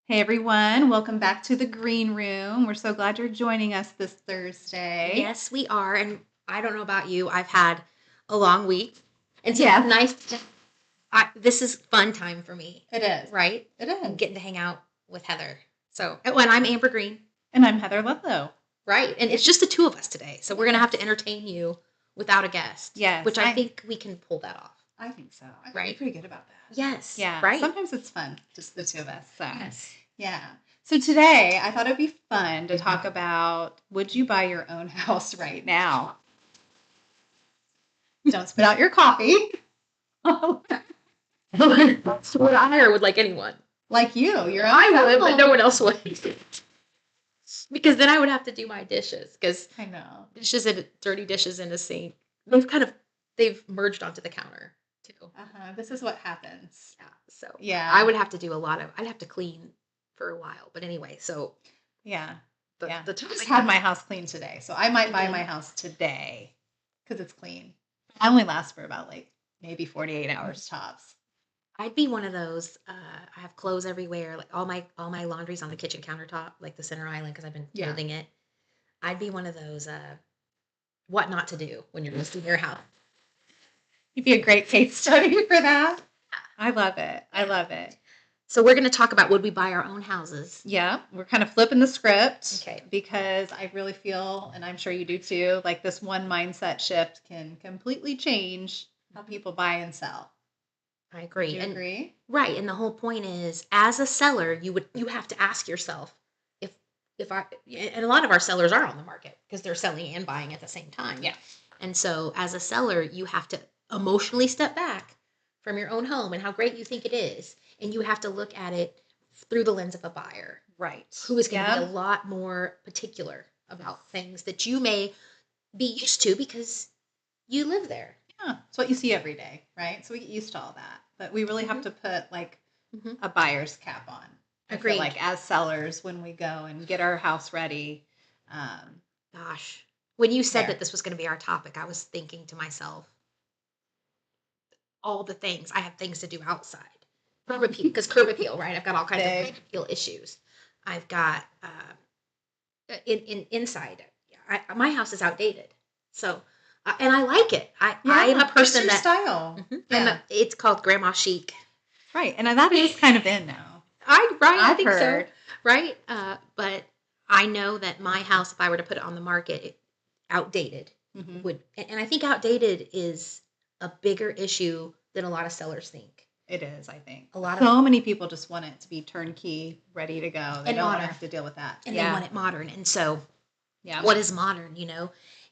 Hey everyone, welcome back to the Green Room. We're so glad you're joining us this Thursday. Yes, we are. And I don't know about you. I've had a long week. And so Yeah. it's nice this is fun time for me, It is. right? It I'm is. getting to hang out with Heather. And I'm Amber Greene, And I'm Heather Ludlow. right? And it's just the two of us today. So we're going to have to entertain you without a guest. Yes. Which I think we can pull that off. I think so. I think Right? we're pretty good about that. Yes. Yeah. Right. Sometimes it's fun, just the two of us. So. Yes. Yeah. So today I thought it'd be fun to talk about, would you buy your own house right now? Don't spit out your coffee. That's what I would like anyone. Like you. You're I would, but no one else would. Because then I would have to do my dishes. Because I know. Dishes and dirty dishes in a sink. They've merged onto the counter too. This is what happens. Yeah. So yeah, I would have to do I'd have to clean for a while. But anyway, so yeah. the I time just had my house cleaned today, so I might buy did. my house today because it's clean. I only last for about maybe 48 hours tops. I'd be one of those. I have clothes everywhere. Like all my laundry's on the kitchen countertop, like the center island, because I've been folding it. I'd be one of those. What not to do when you're listing your house. You'd be a great case study for that. I love it. I love it. So we're going to talk about would we buy our own houses? Yeah, we're kind of flipping the script. Okay. Because I really feel, and I'm sure you do too, like this one mindset shift can completely change how people buy and sell. I agree. Do you agree? Right, and the whole point is, as a seller, you have to ask yourself if I and a lot of our sellers are on the market because they're selling and buying at the same time. Yeah. And so, as a seller, you have to emotionally step back from your own home and how great you think it is, and you have to look at it through the lens of a buyer, right? Who is going to be a lot more particular about things that you may be used to because you live there. Yeah, it's what you see every day, right? So we get used to all that, but we really have to put a buyer's cap on. Agreed. I feel like as sellers, when we go and get our house ready. Gosh, when you said that this was going to be our topic, I was thinking to myself, all the things I have things to do outside. Curb appeal, because curb appeal, right? I've got all kinds of curb appeal issues. I've got inside. My house is outdated, so and I like it. I am a person that style. It's called grandma chic, right? And that is kind of in now. I think so, right? But I know that my house, if I were to put it on the market, outdated would, and I think outdated is a bigger issue than a lot of sellers think. It is, I think. So many people just want it to be turnkey, ready to go. They don't want to have to deal with that. And they want it modern. And so, what is modern,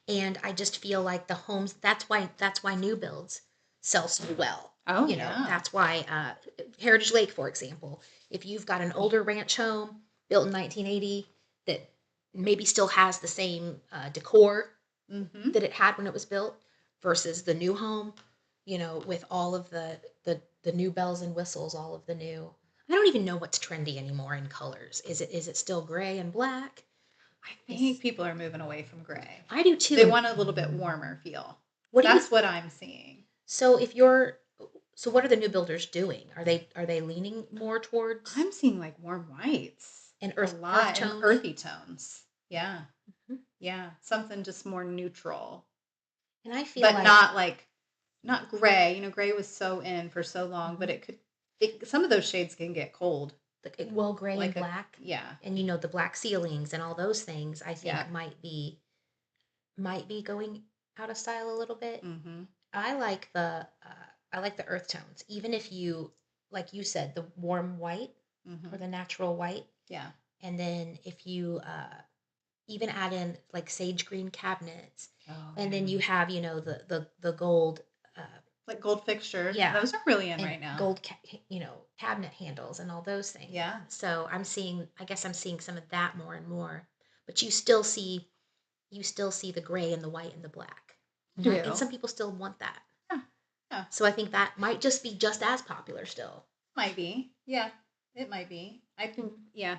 And I just feel like the homes, that's why new builds sell so well. Oh, That's why Heritage Lake, for example, if you've got an older ranch home built in 1980 that maybe still has the same decor that it had when it was built versus the new home, with all of the new bells and whistles, all of the new. I don't even know what's trendy anymore in colors. Is it still gray and black? I think people are moving away from gray. I do too. They want a little bit warmer feel. That's what I'm seeing. So what are the new builders doing? Are they leaning more towards? I'm seeing like warm whites and earthy tones. Yeah. Yeah, something just more neutral. And I feel but not gray. Gray was so in for so long, but some of those shades can get cold. Gray and black. And the black ceilings and all those things, I think might be going out of style a little bit. I like the earth tones, even if you, like you said, the warm white or the natural white. Yeah. And then if you even add in like sage green cabinets, and then you have the gold, like gold fixtures. Yeah, those are really in right now. Gold, cabinet handles and all those things. Yeah. So I'm seeing some of that more and more, but you still see the gray and the white and the black. And some people still want that. Yeah. So I think that might just be just as popular still. Might be. Yeah, it might be. I think. Yeah.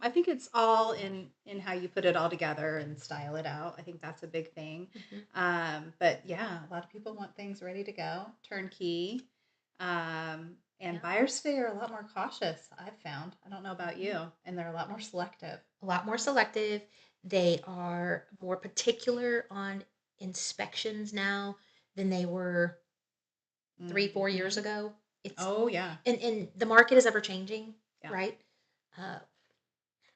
I think it's all in how you put it all together and style it out. I think that's a big thing. But yeah, a lot of people want things ready to go, turnkey. And Yeah. buyers today are a lot more cautious, I've found. I don't know about you. And they're a lot more selective. A lot more selective. They are more particular on inspections now than they were 3-4 years ago. It's Oh, yeah. and the market is ever changing, Yeah. right?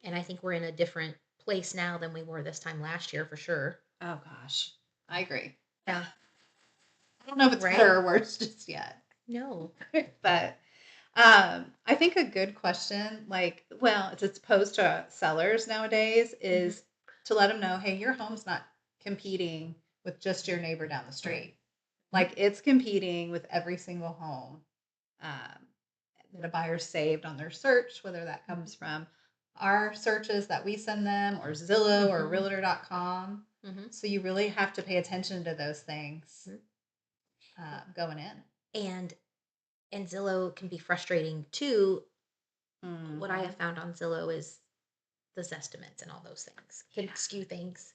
And I think we're in a different place now than we were this time last year for sure. Oh, gosh. I agree. Yeah. I don't know if it's Right? better or worse just yet. No. But I think a good question, like, well, it's opposed to sellers nowadays, is to let them know, hey, your home's not competing with just your neighbor down the street. Like, it's competing with every single home that a buyer saved on their search, whether that comes from our searches that we send them or Zillow or Realtor.com. So you really have to pay attention to those things going in. And Zillow can be frustrating too. What I have found on Zillow is the estimates and all those things can skew things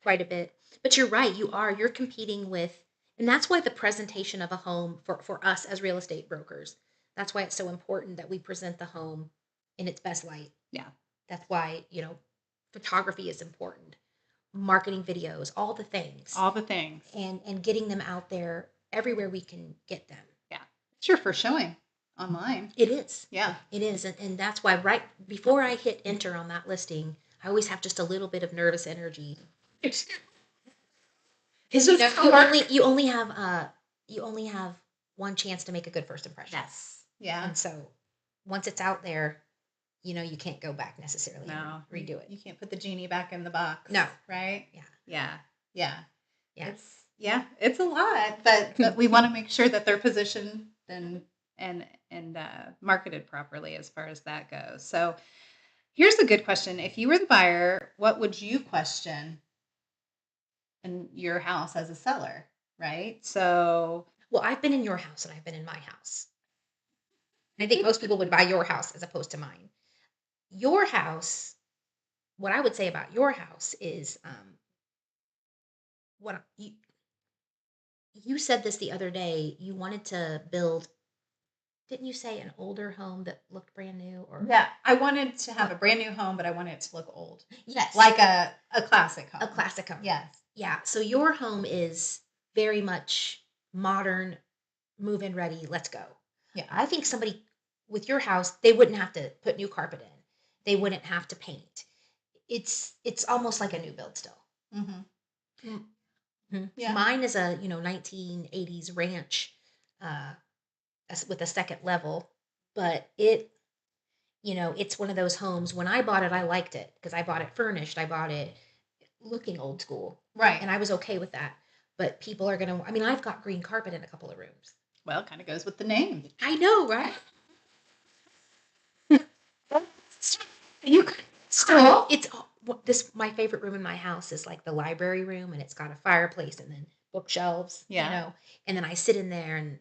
quite a bit. But you're right, you're competing with, and that's why the presentation of a home for us as real estate brokers, that's why it's so important that we present the home in its best light. Yeah. That's why, photography is important. Marketing videos, all the things. And getting them out there everywhere we can get them. Yeah. It's your first showing online. It is. Yeah. It is. And that's why right before I hit enter on that listing, I always have just a little bit of nervous energy. Because you only have one chance to make a good first impression. Yes. Yeah. And so once it's out there, you can't go back necessarily and redo it. You can't put the genie back in the box. No. Right? Yeah. It's a lot, but we want to make sure that they're positioned and marketed properly as far as that goes. So here's a good question. If you were the buyer, what would you question in your house as a seller? Right? So, well, I've been in your house and I've been in my house. I think most people would buy your house as opposed to mine. Your house, what I would say about your house is what you said this the other day. You wanted to build, didn't you say an older home that looked brand new? Or yeah, I wanted to have a brand new home, but I wanted it to look old. Yes. Like a classic home. A classic home. Yes. Yeah. So your home is very much modern, move-in ready, let's go. Yeah. I think somebody with your house, they wouldn't have to put new carpet in. They wouldn't have to paint. It's almost like a new build still. Yeah. Mine is a 1980s ranch with a second level, but it's one of those homes. When I bought it, I liked it because I bought it furnished. I bought it looking old school, right? And I was okay with that. But people are gonna. I mean, I've got green carpet in a couple of rooms. Well, it kind of goes with the name. I know, right? My favorite room in my house is like the library room, and it's got a fireplace and then bookshelves. Yeah. And then I sit in there and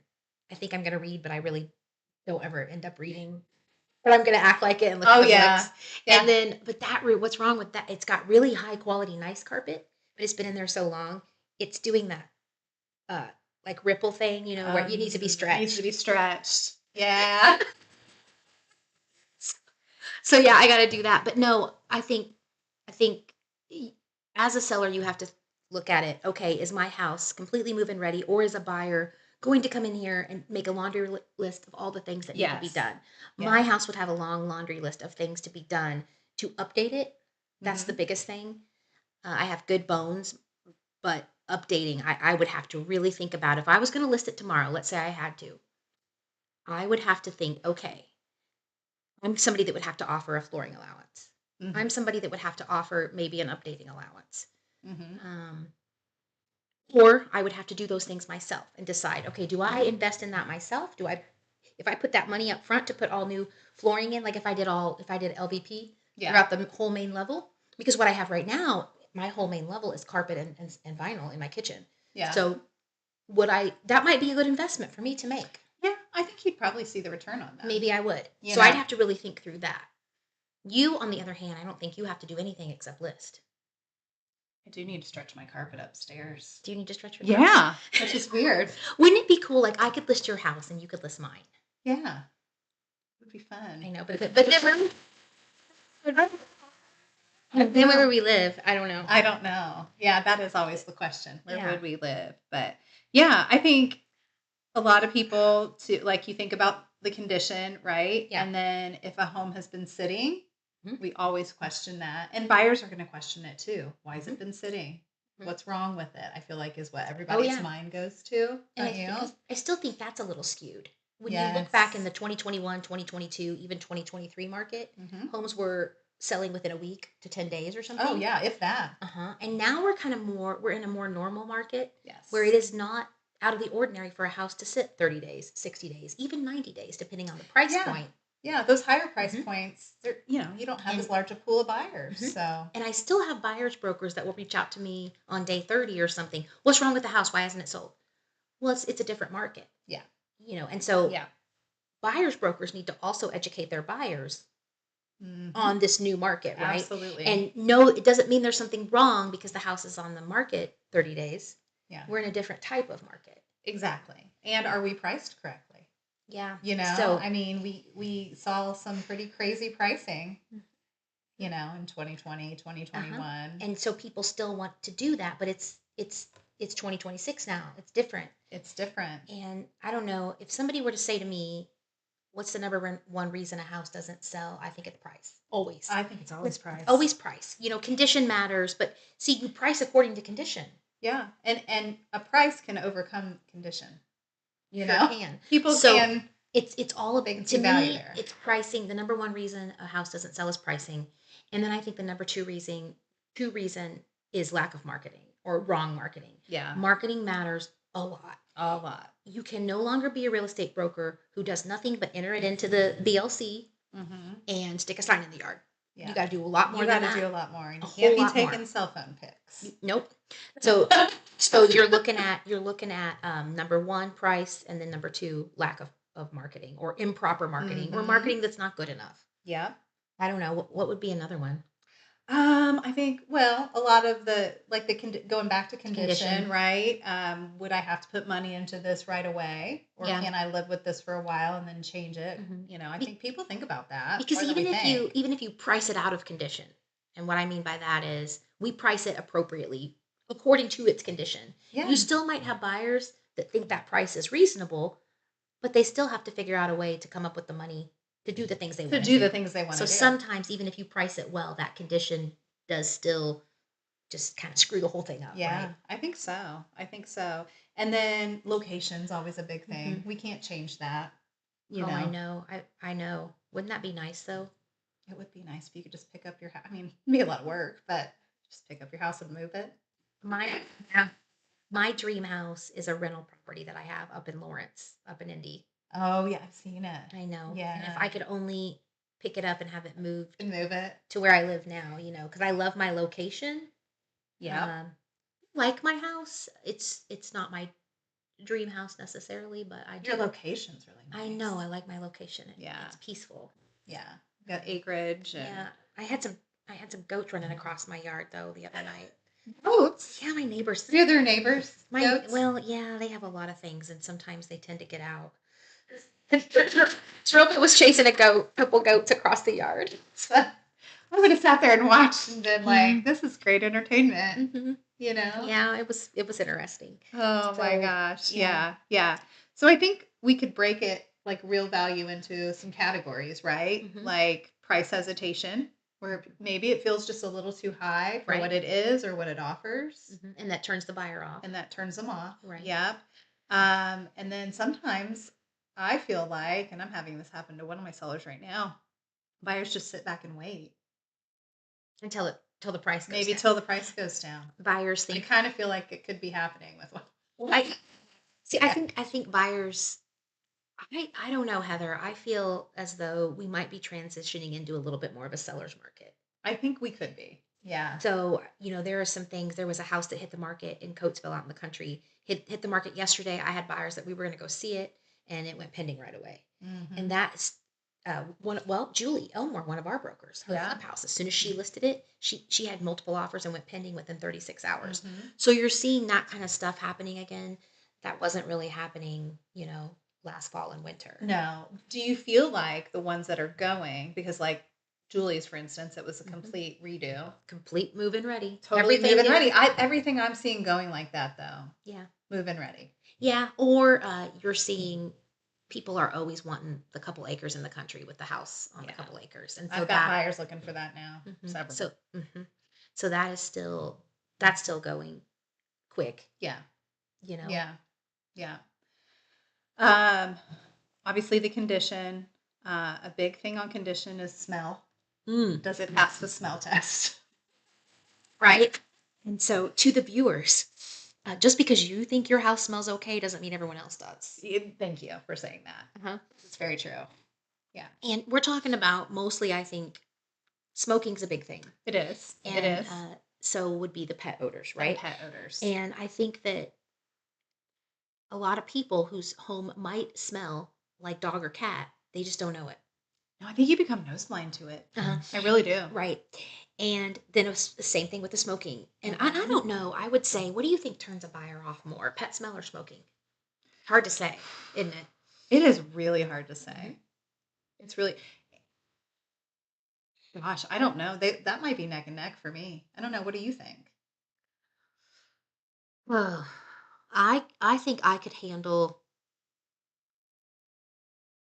I think I'm gonna read, but I really don't ever end up reading. But I'm gonna act like it and look at the books. And then, but that room, what's wrong with that? It's got really high quality, nice carpet, but it's been in there so long, it's doing that like ripple thing, where it needs to be stretched. Needs to be stretched. Yeah. So yeah, I got to do that. But no, I think as a seller, you have to look at it. Okay, is my house completely move-in ready, or is a buyer going to come in here and make a laundry list of all the things that need to be done? Yeah. My house would have a long laundry list of things to be done to update it. That's the biggest thing. I have good bones, but updating, I would have to really think about if I was going to list it tomorrow. Let's say I had to. I would have to think, okay, I'm somebody that would have to offer a flooring allowance. I'm somebody that would have to offer maybe an updating allowance. Or I would have to do those things myself and decide, okay, do I invest in that myself? If I put that money up front to put all new flooring in, like if I did LVP throughout the whole main level, because what I have right now, my whole main level is carpet and vinyl in my kitchen. Yeah. So that might be a good investment for me to make. Yeah, I think you'd probably see the return on that. Maybe I would. I'd have to really think through that. You, on the other hand, I don't think you have to do anything except list. I do need to stretch my carpet upstairs. Do you need to stretch your carpet? Yeah, which is weird. Wouldn't it be cool? Like I could list your house and you could list mine. Yeah, it would be I fun. know, but then where we live, I don't know. I don't know. Yeah, that is always the question. Where Yeah. would we live? But yeah, I think a lot of people to like you think about the condition, right? Yeah. And then if a home has been sitting, Mhm. we always question that. And buyers are going to question it too. Why has Mhm. it been sitting? Mhm. What's wrong with it? I feel like is what Oh everybody's yeah, mind goes to, and don't you? I still think that's a little skewed. When you look back in Yes. the 2021, 2022, even 2023 market, Hmm. homes were selling within a week to 10 days or Oh something. yeah, if that. Uh-huh. And now we're in a more normal market where Yes. it is not out of the ordinary for a house to sit 30 days, 60 days, even 90 days, depending on the price Yeah. point. Yeah, those higher price Mhm. points, they're, you don't have And as large a pool of buyers. Mhm. So, and I still have buyers brokers that will reach out to me on day 30 or something. What's wrong with the house? Why hasn't it sold? Well, it's a different market. yeah. And so Yeah. buyers brokers need to also educate their buyers Hmm. on this new market, right? Absolutely. And no, it doesn't mean there's something wrong because the house is on the market 30 days. Yeah. We're in a different type of market. Exactly. And are we priced correctly? Yeah. I mean, we saw some pretty crazy pricing, in 2020, Uh-huh. 2021. And so people still want to do that, but it's 2026 now. It's different. It's different. And I don't know if somebody were to say to me, what's the number one reason a house doesn't sell? I think it's price. Always. I think it's always price. Always price. Condition matters, but see, you price according to condition. Yeah. And a price can overcome condition. Sure can. People So can it's all they can to see value me, there. it's pricing. The number one reason a house doesn't sell is pricing. And then I think the number two reason is lack of marketing or wrong marketing. Yeah. Marketing matters a lot. A lot. You can no longer be a real estate broker who does nothing but enter it into the BLC Mm-hmm. and stick a sign in the yard. Yeah. You got to do a lot more You than got that. to do a lot more. And A you can't whole be lot more. taking cell phone pics. Nope. So you're looking at number one, price, and then number two, lack of marketing or improper marketing or Mhm. marketing that's not good enough. Yeah. I don't know. What would be another one? I think, well, a lot of going back to condition, Condition. right? Would I have to put money into this right away, or Yeah. can I live with this for a while and then change it? Mhm. I think people think about that Because more than we think. even if you price it out of condition, and what I mean by that is we price it appropriately according to its condition. Yeah. You still might have buyers that think that price is reasonable, but they still have to figure out a way to come up with the money to do the things they To want to do do. the things they want So to do. sometimes, even if you price it well, that condition does still just kind of screw the whole thing up, Yeah, right? I think so. I think so. And then location's always a big thing. Mhm. We can't change that. Oh, I know. I know. Wouldn't that be nice though? It would be nice if you could just pick up your house. I mean, it'd be a lot of work, but just pick up your house and move it. My yeah. My dream house is a rental property that I have up in Lawrence, up in Indy. Oh yeah, I've seen it. I know. Yeah. And if I could only pick it up and have it moved And move it. to where I live now, because I love my location. Yeah. Like my house. It's not my dream house necessarily, but Your location's really nice. I know I like my location. Yeah. It's peaceful. Yeah. Got acreage and Yeah. I had some goats running across my yard though the other night. goats. Yeah, my neighbors. Your other neighbors. Goats. Well, yeah, they have a lot of things, and sometimes they tend to get out. Robert was chasing a couple goats across the yard. I would have sat there and watched and been like, Mhm. "This is great entertainment." Mhm. Yeah, it was interesting. Oh my So, gosh. yeah. Yeah. So I think we could break it like real value into some categories, right? Mhm. Like price hesitation, where maybe it feels just a little too high for Right. what it is or what it offers, And that turns the buyer off. and that turns them off. Right. Yep. And then sometimes I feel like, and I'm having this happen to one of my sellers right now, buyers just sit back and wait. Until till the price goes Maybe down. till the price goes down. Buyers I think kind of feel like it could be happening with one. I see. I think buyers. I don't know, Heather. I feel as though we might be transitioning into a little bit more of a seller's market. I think we could be. Yeah. So, there are some things. There was a house that hit the market in Coatesville out in the country. Hit the market yesterday. I had buyers that we were going to go see it, and it went pending right away. Mhm. And that's Julie Elmore, one of our brokers, her Yeah. flip house. As soon as she listed it, she had multiple offers and went pending within 36 hours. Mhm. So you're seeing that kind of stuff happening again. That wasn't really happening, last fall and winter. No. Do you feel like the ones that are going, because like Julie's, for instance, it was a complete redo. Complete move-in ready. Totally Everything move-in in. ready. Everything I'm seeing going like that though. Yeah. Move-in ready. Yeah. Or you're seeing people are always wanting the couple acres in the country with the house on the couple acres. And so I've got buyers looking for that now. Several. So that's still going quick. Yeah. You know? Yeah. Yeah. Obviously the condition, a big thing on condition is smell. Does it pass the smell test? Right. And so to the viewers, just because you think your house smells okay doesn't mean everyone else does. Thank you for saying that. It's very true. Yeah. And we're talking about mostly, I think, smoking's a big thing. It is. And, it is. So would be the pet odors, right? And pet odors. And I think that a lot of people whose home might smell like dog or cat, they just don't know it. No, I think you become nose blind to it. I really do. Right. And then it was the same thing with the smoking. And I don't know. I would say, what do you think turns a buyer off more, pet smell or smoking? Hard to say, isn't it? It is really hard to say. It's really, gosh, I don't know. That might be neck and neck for me. I don't know. What do you think? Well, I think I could handle.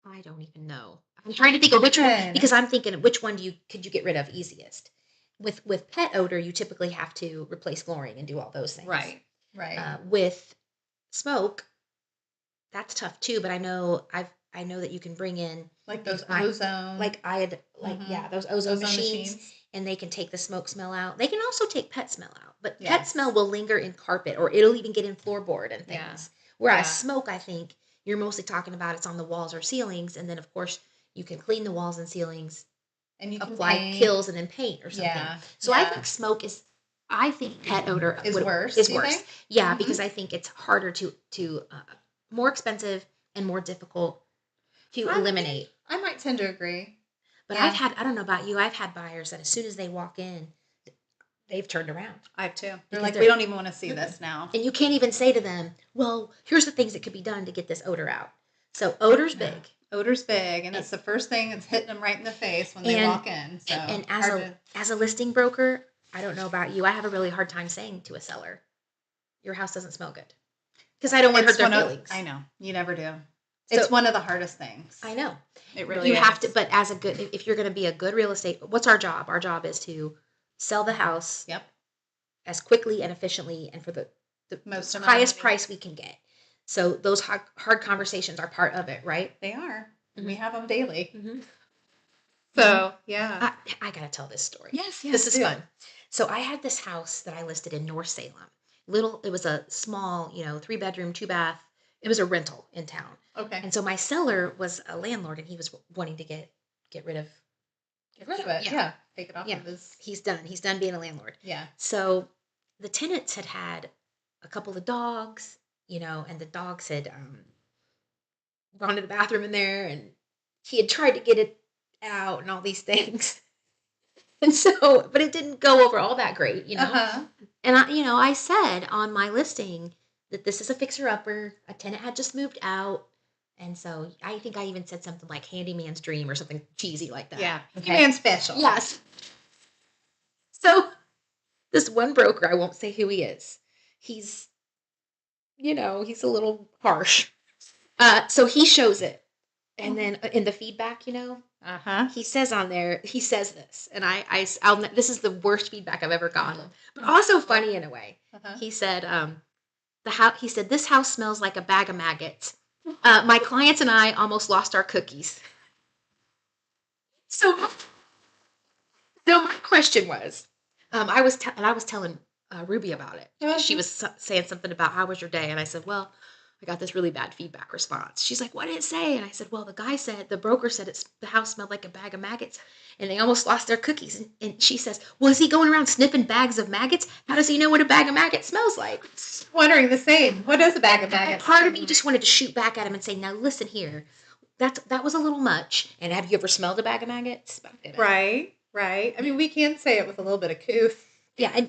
I don't even know. I'm trying to think of which one, because I'm thinking which one could you get rid of easiest. With pet odor, you typically have to replace flooring and do all those things. Right. Right. With smoke, that's tough too. But I know that you can bring in like those ozone, those ozone machines, and they can take the smoke smell out. They can also take pet smell out, but pet smell will linger in carpet, or it'll even get in floorboard and things. Yeah. Whereas smoke, I think you're mostly talking about it's on the walls or ceilings, and then of course you can clean the walls and ceilings, and you can apply kills and then paint or something. Yeah. So I think smoke is. I think pet odor is worse. Is worse. Yeah, because I think it's harder to more expensive and more difficult to eliminate. I might tend to agree. But I don't know about you, I've had buyers that as soon as they walk in, they've turned around. I have too. They're like, we don't even want to see this now. And you can't even say to them, well, here's the things that could be done to get this odor out. So odor's big. Odor's big, and it's the first thing that's hitting them right in the face when they walk in. So and as a listing broker, I don't know about you, I have a really hard time saying to a seller, your house doesn't smell good. Because I don't want to hurt their feelings. I know. You never do. It's one of the hardest things. I know. It really is. You have to, but if you're going to be a good real estate, what's our job? Our job is to sell the house as quickly and efficiently and for the most highest price we can get. So those hard conversations are part of it, right? They are. We have them daily. So, yeah. I got to tell this story. Yes. This is fun. So I had this house that I listed in North Salem. It was a small, 3-bedroom, 2-bath. It was a rental in town. Okay. And so my seller was a landlord, and he was wanting to get rid of it. Yeah. Take it off of his. He's done. He's done being a landlord. Yeah. So the tenants had a couple of dogs, and the dogs had gone to the bathroom in there, and he had tried to get it out and all these things. And so, but it didn't go over all that great, And I said on my listing that this is a fixer-upper. A tenant had just moved out. And so I think I even said something like handyman's dream or something cheesy like that. Yeah. Okay. And special. Yes. So this one broker, I won't say who he is. He's a little harsh. So he shows it. And then in the feedback, he says on there, he says this, and this is the worst feedback I've ever gotten, but also funny in a way. He said, he said, this house smells like a bag of maggots. My clients and I almost lost our cookies. So my question was, I was telling Ruby about it. She was saying something about how was your day, and I said, well, I got this really bad feedback response. She's like, what did it say? And I said, well, the broker said the house smelled like a bag of maggots, and they almost lost their cookies. And she says, well, is he going around sniffing bags of maggots? How does he know what a bag of maggots smells like? Wondering the same. What is a bag of maggots? Part of me just wanted to shoot back at him and say, now listen here. That was a little much. And have you ever smelled a bag of maggots? Right. I mean, we can say it with a little bit of couth. Yeah, and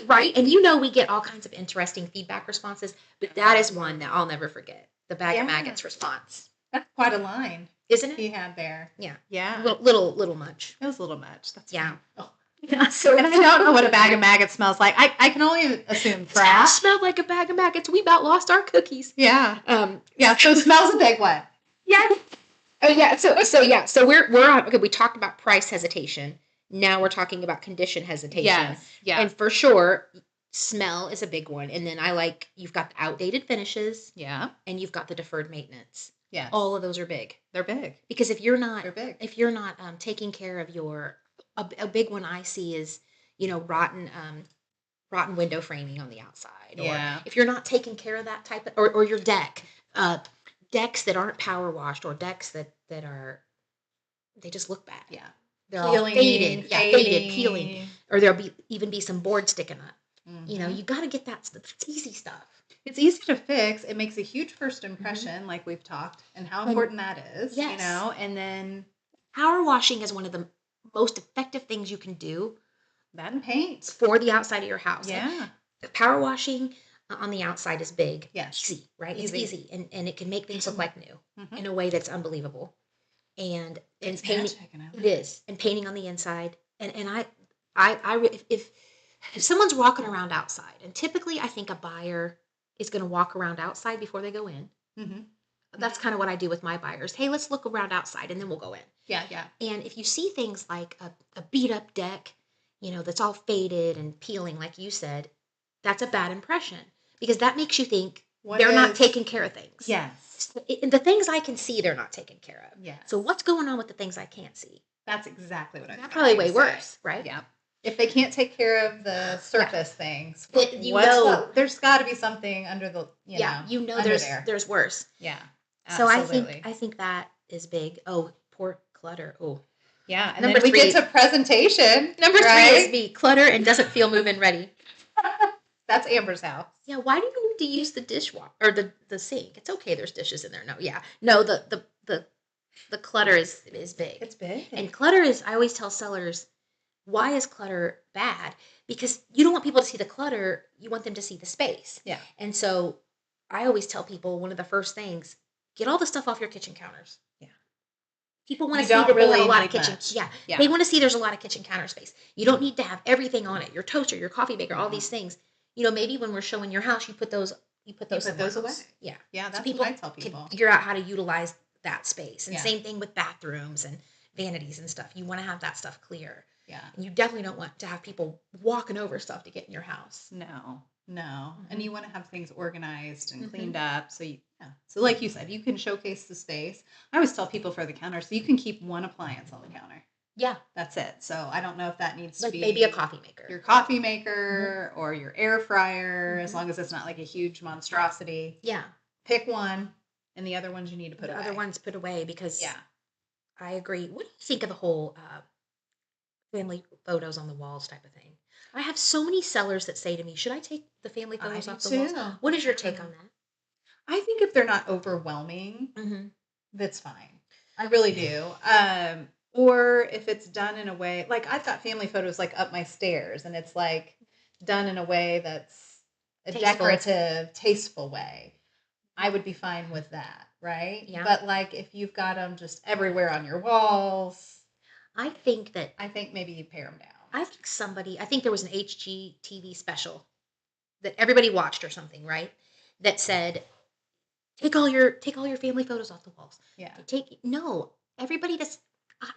right, and we get all kinds of interesting feedback responses, but that is one that I'll never forget. The bag of maggots response. That's quite a line isn't it? he had there. Yeah. Yeah. Little much. It was a little much. That's Yeah. fine. Oh. Yeah, so And I don't know what a bag of maggots smells like. I can only assume trash. Smelled like a bag of maggots. We about lost our cookies. Yeah. Yeah. So smell's a big one. Yeah. Oh yeah. So we're on. Okay. We talked about price hesitation. Now we're talking about condition hesitation. Yes. Yeah. And for sure, smell is a big one. And then you've got the outdated finishes. Yeah. And you've got the deferred maintenance. Yes. All of those are big. They're big. Because if you're not, they're big. If you're not taking care of a big one I see is, rotten window framing on the outside. Yeah. Or if you're not taking care of that type of, or your deck, decks that aren't power washed, or decks that are, they just look bad. Yeah. They're peeling, all faded. Yeah, faded, peeling. Or there'll even be some board sticking up. Mm-hmm. You got to get that stuff. It's easy stuff. It's easy to fix. It makes a huge first impression, like we've talked, and how important that is. Yes. And then power washing is one of the most effective things you can do. That and paint. For the outside of your house. Yeah. Like, power washing on the outside is big. Yes. Easy, right? Easy. It's easy. And it can make things look like new in a way that's unbelievable. And painting, it is. And painting on the inside. And if someone's walking around outside, and typically I think a buyer is going to walk around outside before they go in. Mm-hmm. That's kind of what I do with my buyers. Hey, let's look around outside and then we'll go in. Yeah, yeah. And if you see things like a beat up deck, that's all faded and peeling, like you said, that's a bad impression, because that makes you think they're not taking care of things. Yes. The things I can see, they're not taking care of. Yeah. So what's going on with the things I can't see? That's exactly what I. That's probably way worse, right? Yeah. If they can't take care of the surface things, there's got to be something under the. There's worse. Yeah. Absolutely. So I think that is big. Oh, poor clutter. Oh. Yeah, and then we get to presentation. Number 3 is me. Clutter and doesn't feel move-in ready. That's Amber's house. Yeah, why do you need to use the dishwasher or the sink? It's okay, there's dishes in there. No, the clutter is big. It's big. And clutter is, I always tell sellers, why is clutter bad? Because you don't want people to see the clutter, you want them to see the space. Yeah. And so I always tell people, one of the first things, get all the stuff off your kitchen counters. People want to see that they have a lot of kitchen. Yeah. They want to see there's a lot of kitchen counter space. You don't need to have everything on it. Your toaster, your coffee maker, all these things. Maybe when we're showing your house, you put those away. Yeah. Yeah, that's so people what I tell people. Can figure out how to utilize that space. And same thing with bathrooms and vanities and stuff. You want to have that stuff clear. Yeah. And you definitely don't want to have people walking over stuff to get in your house. No. Mm-hmm. And you want to have things organized and cleaned up. So So like you said, you can showcase the space. I always tell people for the counter, so you can keep one appliance on the counter. Yeah. That's it. So I don't know if that needs to be maybe a coffee maker. Your coffee maker or your air fryer, as long as it's not like a huge monstrosity. Yeah. Pick one, and the other ones you need to put away. The other ones put away, because I agree. What do you think of the whole family photos on the walls type of thing? I have so many sellers that say to me, should I take the family photos off the walls? What is your take on that? I think if they're not overwhelming, that's fine. I really do. Or if it's done in a way, like I've got family photos like up my stairs, and it's like done in a way that's a decorative, tasteful way. I would be fine with that, right? Yeah. But like if you've got them just everywhere on your walls, I think maybe you pare them down. I think there was an HGTV special that everybody watched or something, right? That said, take all your family photos off the walls. Yeah. Everybody does.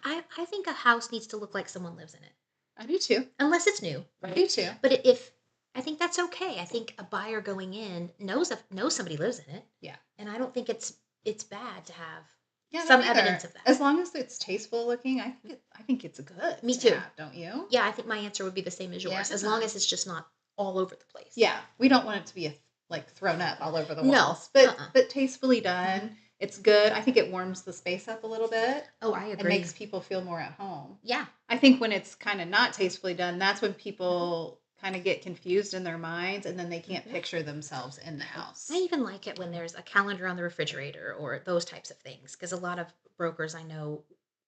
I think a house needs to look like someone lives in it. I do too. Unless it's new. Right? I do too. But if I think that's okay. I think a buyer going in knows somebody lives in it. Yeah. And I don't think it's bad to have Yeah, some evidence of that. As long as it's tasteful looking, I think it's good. Me too. Have, don't you? Yeah, I think my answer would be the same as yours. Yeah, as long as it's just not all over the place. Yeah, we don't want it to be thrown up all over the walls. No, but tastefully done. It's good. I think it warms the space up a little bit. Oh, I agree. And makes people feel more at home. Yeah. I think when it's kind of not tastefully done, that's when people kind of get confused in their minds, and then they can't picture themselves in the house. I even like it when there's a calendar on the refrigerator or those types of things, because a lot of brokers I know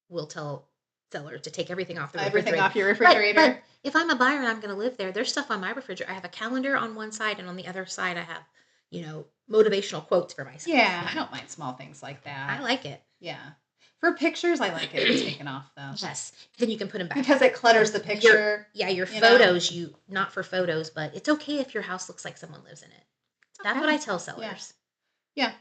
will tell sellers to take everything off the refrigerator. Everything off your refrigerator. But if I'm a buyer and I'm going to live there, there's stuff on my refrigerator. I have a calendar on one side, and on the other side I have, motivational quotes for myself. Yeah, I don't mind small things like I that. like it. Yeah. For pictures, I like it taken off though. Yes. Then you can put them back. Because it clutters the picture. Your photos, not for photos, but it's okay if your house looks like someone lives in it. That's what I tell sellers. Yeah.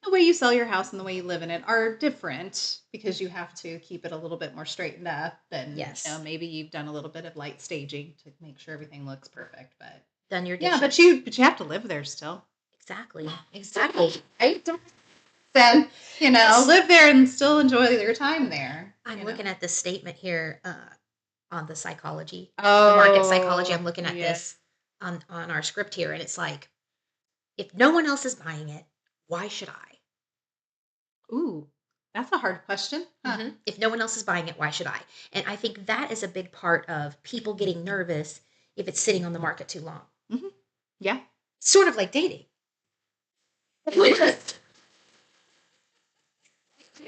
The way you sell your house and the way you live in it are different because you have to keep it a little bit more straightened up. And maybe you've done a little bit of light staging to make sure everything looks perfect. But done your dishes. Yeah, but you have to live there still. Exactly. I don't then live there and still enjoy your time there. I'm looking at this statement here on the psychology, the market psychology. I'm looking at this on our script here, and it's like, if no one else is buying it, why should I? Ooh, that's a hard question. Huh? Mm-hmm. If no one else is buying it, why should I? And I think that is a big part of people getting nervous if it's sitting on the market too long. Mm-hmm. Yeah. Sort of like dating.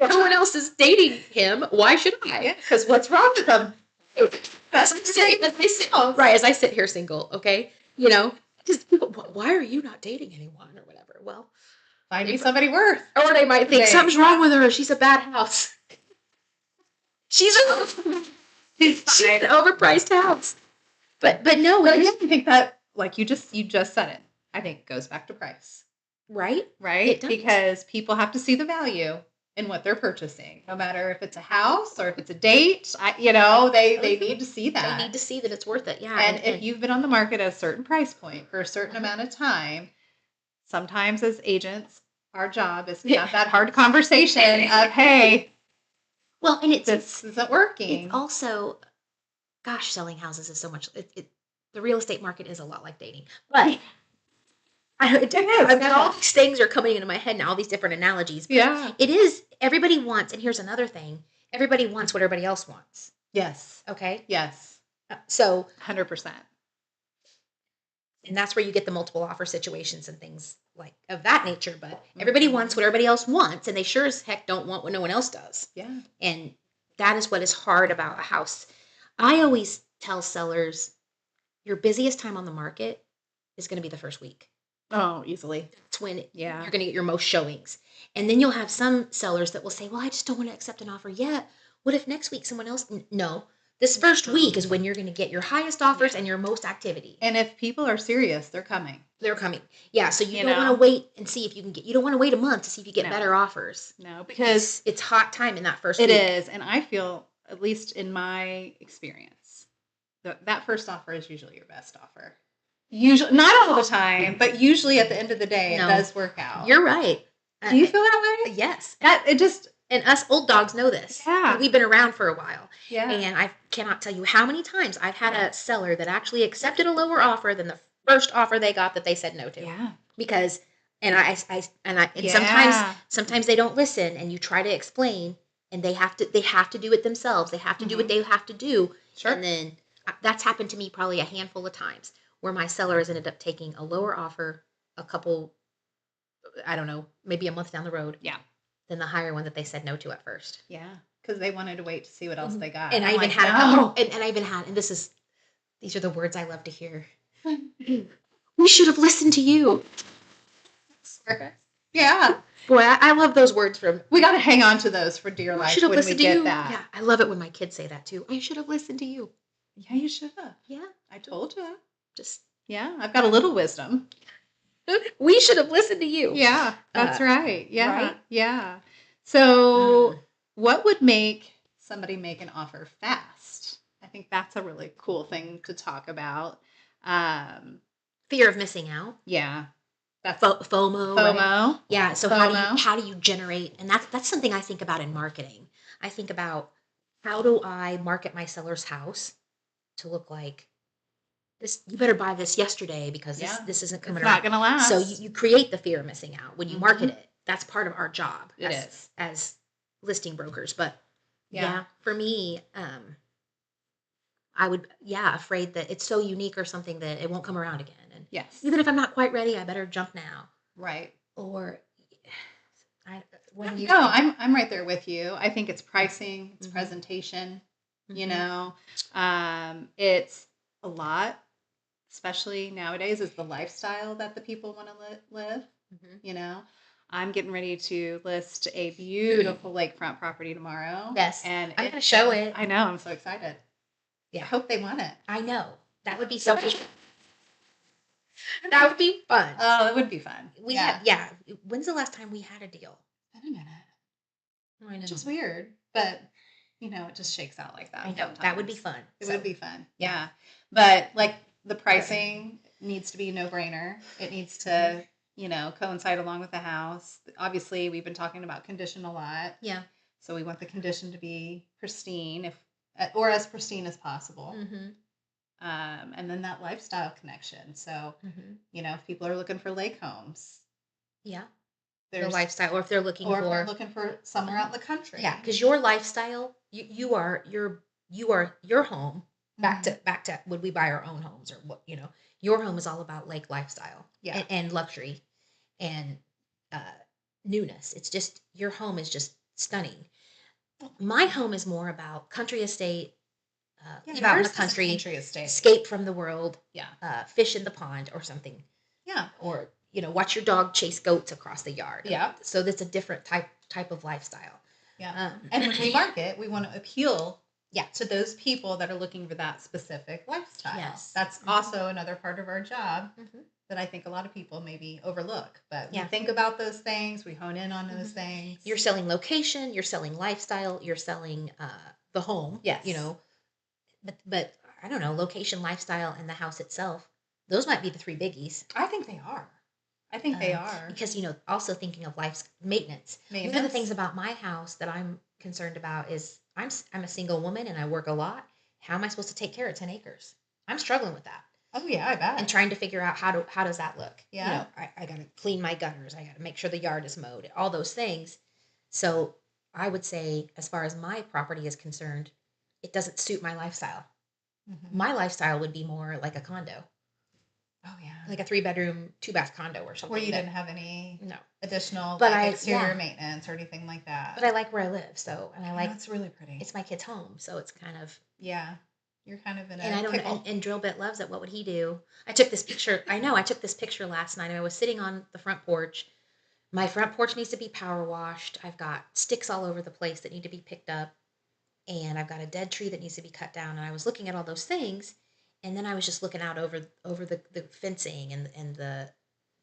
No one else is dating him. Why should I? Yeah, because what's wrong with them? As I sit here single, okay? Just why are you not dating anyone or whatever? Well, find me somebody worth. Or they might think something's wrong with her. She's a bad house. She's an overpriced house. But no, I think that like you just said it. I think it goes back to price. Right? Because people have to see the value in what they're purchasing, no matter if it's a house or if it's a date. They need to see that. They need to see that it's worth it. Yeah. And if you've been on the market at a certain price point for a certain amount of time, sometimes as agents, our job is to have that hard conversation of, hey, well, and this isn't working. It's also, gosh, selling houses is so much. The real estate market is a lot like dating, but. All these things are coming into my head now, all these different analogies. Yeah. It is, everybody wants, and here's another thing, everybody wants what everybody else wants. Yes. Okay? Yes. So. 100%. And that's where you get the multiple offer situations and things like of that nature. But everybody wants what everybody else wants, and they sure as heck don't want what no one else does. Yeah. And that is what is hard about a house. I always tell sellers, your busiest time on the market is going to be the first week. Oh, easily. That's when you're going to get your most showings. And then you'll have some sellers that will say, well, I just don't want to accept an offer yet. What if next week someone else? No. This first week is when you're going to get your highest offers and your most activity. And if people are serious, they're coming. They're coming. Yeah, so you don't want to wait and see if you can get, you don't want to wait a month to see if you get better offers. No, because it's hot time in that first week. It is. And I feel, at least in my experience, that first offer is usually your best offer. Usually, not all the time, but usually at the end of the day, it does work out. You're right. Do you feel that way? Yes. And us old dogs know this. Yeah. We've been around for a while. Yeah. And I cannot tell you how many times I've had a seller that actually accepted a lower offer than the first offer they got that they said no to. Yeah. Because, and sometimes they don't listen, and you try to explain, and they have to do it themselves. They have to do what they have to do. Sure. And then that's happened to me probably a handful of times, where my seller has ended up taking a lower offer a couple, I don't know, maybe a month down the road. Yeah. Than the higher one that they said no to at first. Yeah. Because they wanted to wait to see what else they got. And I even had a couple, and I even had, and these are the words I love to hear. We should have listened to you. Yeah. Boy, I love those words we got to hang on to those for dear life when we get that. Yeah, I love it when my kids say that too. I should have listened to you. Yeah, you should have. Yeah. I told you. Yeah, I've got a little wisdom. We should have listened to you. Yeah, that's right. Yeah. Right? Yeah. So what would make somebody make an offer fast? I think that's a really cool thing to talk about. Fear of missing out. Yeah. That's FOMO. Right? Yeah. So how do you generate? And that's something I think about in marketing. I think about, how do I market my seller's house to look like this? You better buy this yesterday because this isn't coming around. It's not going to last. So you create the fear of missing out when you market it. That's part of our job. As listing brokers. But for me, I would, afraid that it's so unique or something that it won't come around again. And even if I'm not quite ready, I better jump now. Right. Or I'm right there with you. I think it's pricing, it's presentation, it's a lot. especially nowadays, is the lifestyle that the people want to live. Mm-hmm. You know, I'm getting ready to list a beautiful lakefront property tomorrow. Yes, and I'm gonna show it. I know, I'm so excited. Yeah, I hope they want it. I know that would be so. That would be fun. Oh, it would be fun. Yeah. When's the last time we had a deal? In a minute. I know. Which is weird, but it just shakes out like that. I know. That would be fun. It would be fun. Yeah. But like the pricing needs to be no brainer. It needs to, coincide along with the house. Obviously, we've been talking about condition a lot. Yeah. So we want the condition to be pristine, or as pristine as possible. Mm-hmm. And then that lifestyle connection. So, if people are looking for lake homes. Yeah. The lifestyle, or if they're looking for somewhere out in the country. Yeah, because your lifestyle, you are your home. Back to would we buy our own homes, or what? Your home is all about lake lifestyle, and luxury, and newness. It's just your home is just stunning. My home is more about country estate. Live out in the country estate. Escape from the world. Yeah. Fish in the pond or something. Yeah. Or watch your dog chase goats across the yard. Yeah. So that's a different type of lifestyle. Yeah. And when we market, we want to appeal to those people that are looking for that specific lifestyle. Yes. That's also another part of our job that I think a lot of people maybe overlook. But we think about those things. We hone in on those things. You're selling location. You're selling lifestyle. You're selling the home. Yes. But I don't know, location, lifestyle, and the house itself. Those might be the three biggies. I think they are. Because also thinking of life's maintenance. One of the things about my house that I'm concerned about is I'm a single woman and I work a lot. How am I supposed to take care of 10 acres? I'm struggling with that. Oh yeah, I bet. And trying to figure out how does that look? Yeah. I got to clean my gutters. I got to make sure the yard is mowed. All those things. So I would say, as far as my property is concerned, it doesn't suit my lifestyle. Mm-hmm. My lifestyle would be more like a condo. Oh yeah, like a 3-bedroom, 2-bath condo or something. Where you didn't have any additional exterior maintenance or anything like that. But I like where I live, so and I like it's really pretty. It's my kid's home, so it's kind of You're kind of in a and I don't pickle. And Drill Bit loves it. What would he do? I took this picture. I took this picture last night. I was sitting on the front porch. My front porch needs to be power washed. I've got sticks all over the place that need to be picked up, and I've got a dead tree that needs to be cut down. And I was looking at all those things. And then I was just looking out over the fencing and the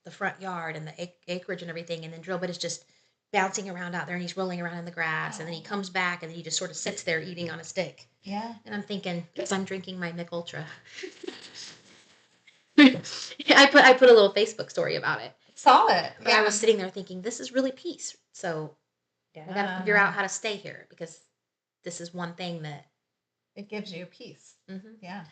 front yard and the acreage and everything. And then Drill Bit is just bouncing around out there, and he's rolling around in the grass. And then he comes back, and then he just sort of sits there eating on a stick. Yeah. And I'm thinking, because I'm drinking my Mick Ultra. I put a little Facebook story about it. Saw it. But I was sitting there thinking, this is really peace. So I got to figure out how to stay here, because this is one thing that it gives you peace. Mm-hmm. Yeah.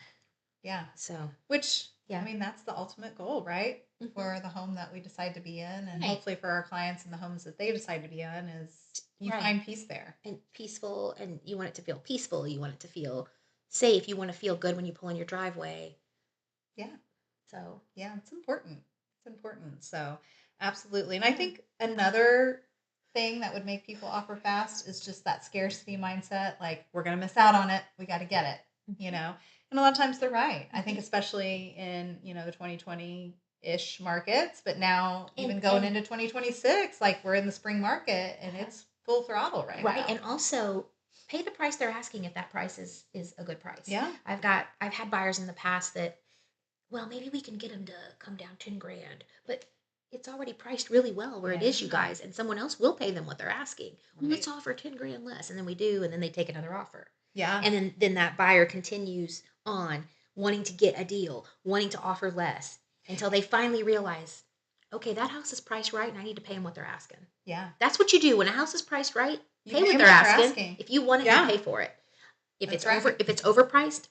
Yeah. So, which, I mean, that's the ultimate goal, right? Mm-hmm. For the home that we decide to be in, and hopefully for our clients and the homes that they decide to be in, is you find peace there. And peaceful, and you want it to feel peaceful. You want it to feel safe. You want to feel good when you pull in your driveway. Yeah. So, yeah, it's important. It's important. So, absolutely. And I think another thing that would make people offer fast is just that scarcity mindset. Like, we're going to miss out on it. We got to get it, And a lot of times they're right. I think especially in, the 2020-ish markets, but now even going into 2026, like we're in the spring market and it's full throttle right now. Right. And also pay the price they're asking if that price is a good price. Yeah. I've had buyers in the past that, well, maybe we can get them to come down $10,000, but it's already priced really well where it is, you guys, and someone else will pay them what they're asking. Right. Well, let's offer $10,000 less. And then we do, and then they take another offer. Yeah. And then that buyer continues on wanting to get a deal, wanting to offer less, until they finally realize, okay, that house is priced right, and I need to pay them what they're asking. Yeah. That's what you do. When a house is priced right, pay what they're asking. If you want it, you pay for it. If it's overpriced,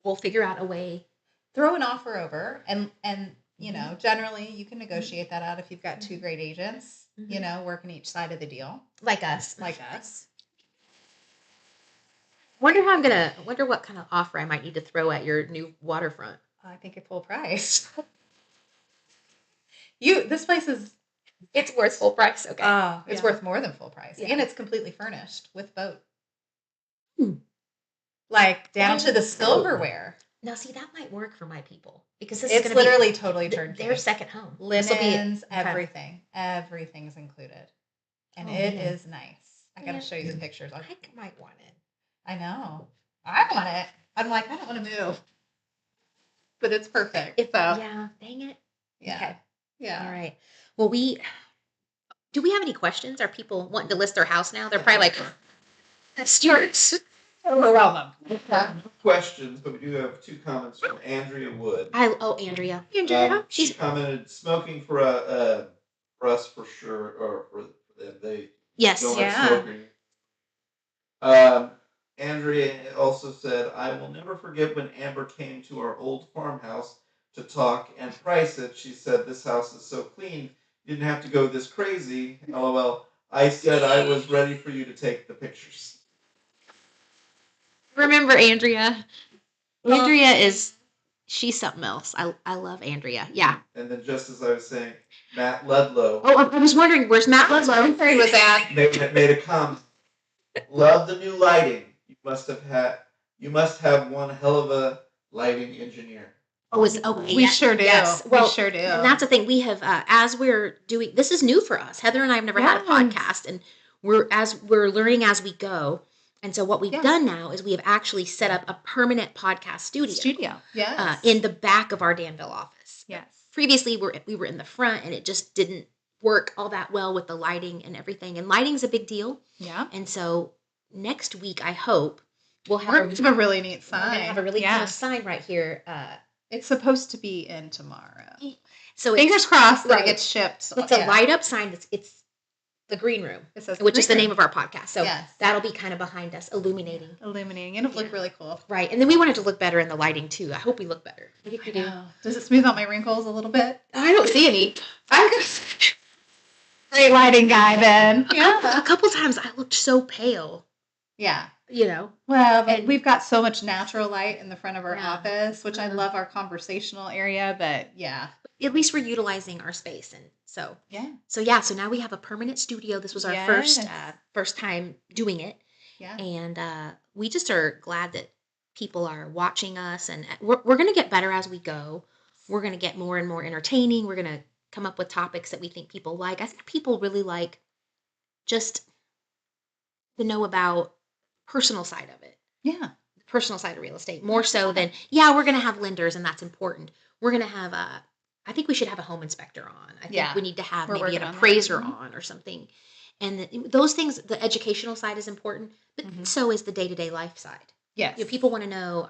we'll figure out a way. Throw an offer over, and generally you can negotiate that out if you've got two great agents, working each side of the deal. Like us. Wonder what kind of offer I might need to throw at your new waterfront. I think at full price. This place is... It's worth full price, okay. It's worth more than full price. Yeah. And it's completely furnished with boat. Like, down to the silverware. Now, see, that might work for my people because this is It's going to be literally totally turnkey. their second home. Linens, everything. Everything's included. And it is nice. I got to show you the pictures. I might want it. I know. I want it. I'm like, I don't want to move. But it's perfect. Yeah, dang it. Yeah. Okay. Yeah. All right. Well, do we have any questions? Are people wanting to list their house now? They're probably like, Stuart's. Overwhelm them. No questions, but we do have 2 comments from Andrea Wood. Andrea. Andrea. She commented, smoking for us for sure, or for them. They don't like smoking. Andrea also said, I will never forget when Amber came to our old farmhouse to talk and price it. She said, this house is so clean, you didn't have to go this crazy. LOL. I said I was ready for you to take the pictures. Remember Andrea? Andrea she's something else. I love Andrea. Yeah. And then just as I was saying, Matt Ludlow. Oh, I was wondering, where's Matt Ludlow? Where he was at. Made a comment. Love the new lighting. You must have one hell of a lighting engineer. We sure do. Yes. Well, we sure do. And that's the thing. We have, as we're doing, this is new for us. Heather and I have never had a podcast, and we're learning as we go. And so what we've done now is we have actually set up a permanent podcast studio. Yes. In the back of our Danville office. Yes. Previously, we were in the front, and it just didn't work all that well with the lighting and everything. And lighting's a big deal. Yeah. And so next week, I hope we'll have a really neat sign. We're gonna have a really cool sign right here. It's supposed to be in tomorrow. So fingers crossed that it gets shipped. It's a light up sign. It's the Green Room, which is the name of our podcast. So that'll be kind of behind us, illuminating. It'll look really cool. Right. And then we want it to look better in the lighting too. I hope we look better. I think we do. Does it smooth out my wrinkles a little bit? I don't see any. I'm great lighting guy then. Yeah. A couple times I looked so pale. Yeah. Well, and we've got so much natural light in the front of our office, which I love our conversational area, but at least we're utilizing our space. And so now we have a permanent studio. This was our first time doing it. Yeah. And we just are glad that people are watching us, and we're going to get better as we go. We're going to get more and more entertaining. We're going to come up with topics that we think people like. I think people really like just to know about personal side of it. Yeah. The personal side of real estate. More so than, we're going to have lenders, and that's important. We're going to have I think we should have a home inspector on. I think we need to have maybe an appraiser on or something. And those things, the educational side is important, but so is the day-to-day life side. Yes. People want to know,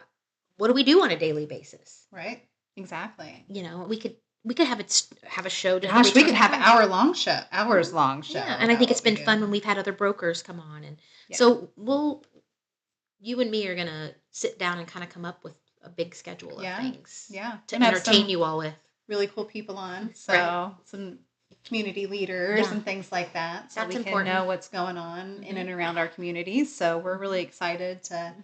what do we do on a daily basis? Right. Exactly. We could have a show. Gosh, we could have hours long show. Yeah, and I think it's been fun when we've had other brokers come on, and so you and me are gonna sit down and kind of come up with a big schedule of things. Yeah. To entertain you all with really cool people on. So some community leaders and things like that. So that's we important. Can know what's going on in and around our communities. So we're really excited to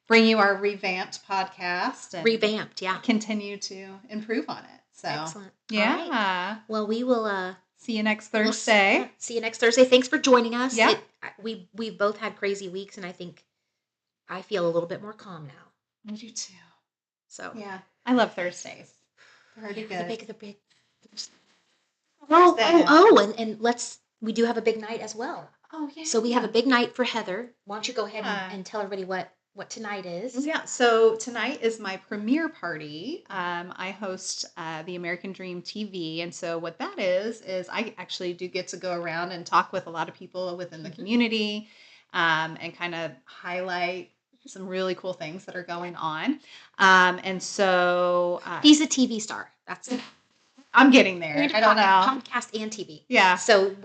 bring you our revamped podcast. And continue to improve on it. So excellent. Yeah. Right. Well, we will see you next Thursday. See you next Thursday. Thanks for joining us. Yeah. We've both had crazy weeks, and I think I feel a little bit more calm now. I do too. So I love Thursdays. They're already good. The big. And we do have a big night as well. Oh yeah. So we have a big night for Heather. Why don't you go ahead and tell everybody what tonight is? Yeah. So tonight is my premiere party. I host the American Dream TV, and so what that is I actually do get to go around and talk with a lot of people within the community, and kind of highlight some really cool things that are going on. And so he's a TV star. That's it. I'm getting there. I don't know. Podcast and TV. Yeah. So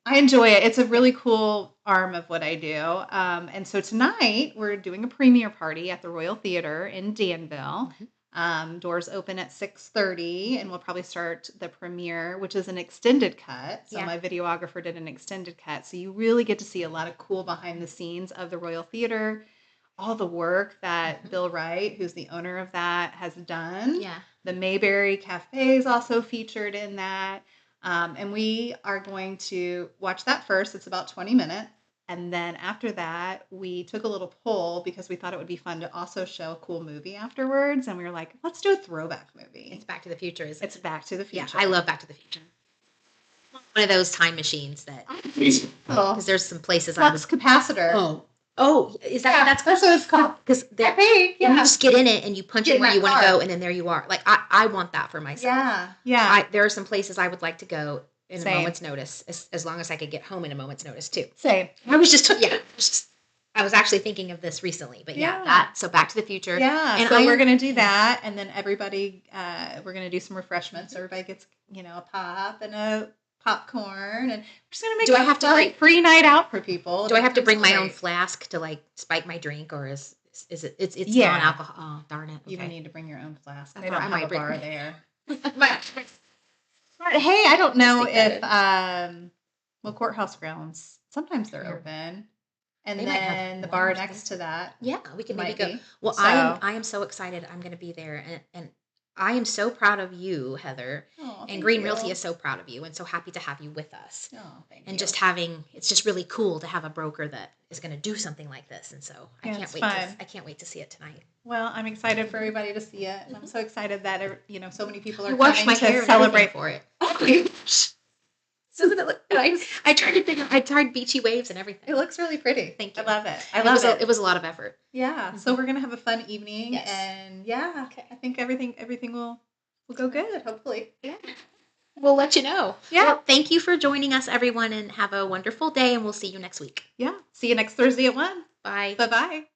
I enjoy it. It's a really cool arm of what I do. And so tonight we're doing a premiere party at the Royal Theater in Danville. Doors open at 6:30, and we'll probably start the premiere, which is an extended cut. So my videographer did an extended cut. So you really get to see a lot of cool behind the scenes of the Royal Theater. All the work that Bill Wright, who's the owner of that, has done. Yeah. The Mayberry Cafe is also featured in that. And we are going to watch that first. It's about 20 minutes. And then after that, we took a little poll because we thought it would be fun to also show a cool movie afterwards. And we were like, let's do a throwback movie. It's Back to the Future, isn't It's it? Back to the Yeah, Future. I love Back to the Future. One of those time machines that, Oh, because there's some places I would. flux capacitor. Oh, is that that's what it's called? because I think, you just get in it and you punch Get it in where that you want to car. go, and then there you are. Like I want that for myself. Yeah. There are some places I would like to go in Same. a moment's notice, as long as I could get home in a moment's notice too. Same. I was I was actually thinking of this recently, but so Back to the Future. Yeah. And So we're going to do that. And then everybody, we're going to do some refreshments. Everybody gets, a pop and a popcorn. And we're just going to make Do I have to bring- free night out for people. Do I have to bring my own Great. flask to like spike my drink, or is it it's Yeah. non-alcohol? Oh, darn it. You Okay. need to bring your own flask. That's They right, don't I have might a bring- bar there. But hey, I don't know Just if courthouse grounds, sometimes they're Yeah. open. And They might have then the one bar or next to that Yeah, we can maybe might go. be. Well, So- I am so excited. I'm going to be there, and I am so proud of you, Heather. Oh, And thank Greene you. Realty is so proud of you, and so happy to have you with us. Oh, thank And you. just it's just really cool to have a broker that is going to do something like this. And so Yeah, I can't it's wait. fun. I can't wait to see it tonight. Well, I'm excited for everybody to see it, and I'm so excited that so many people are I washed coming my hair to and celebrate. for it. Doesn't it look nice? I tried beachy waves and everything. It looks really pretty. Thank you. I love it. I love it. It was a lot of effort. Yeah. So we're gonna have a fun evening, Yes. and I think everything will go good. Hopefully. Yeah. We'll let you know. Yeah. Well, thank you for joining us, everyone, and have a wonderful day. And we'll see you next week. Yeah. See you next Thursday at 1. Bye. Bye bye.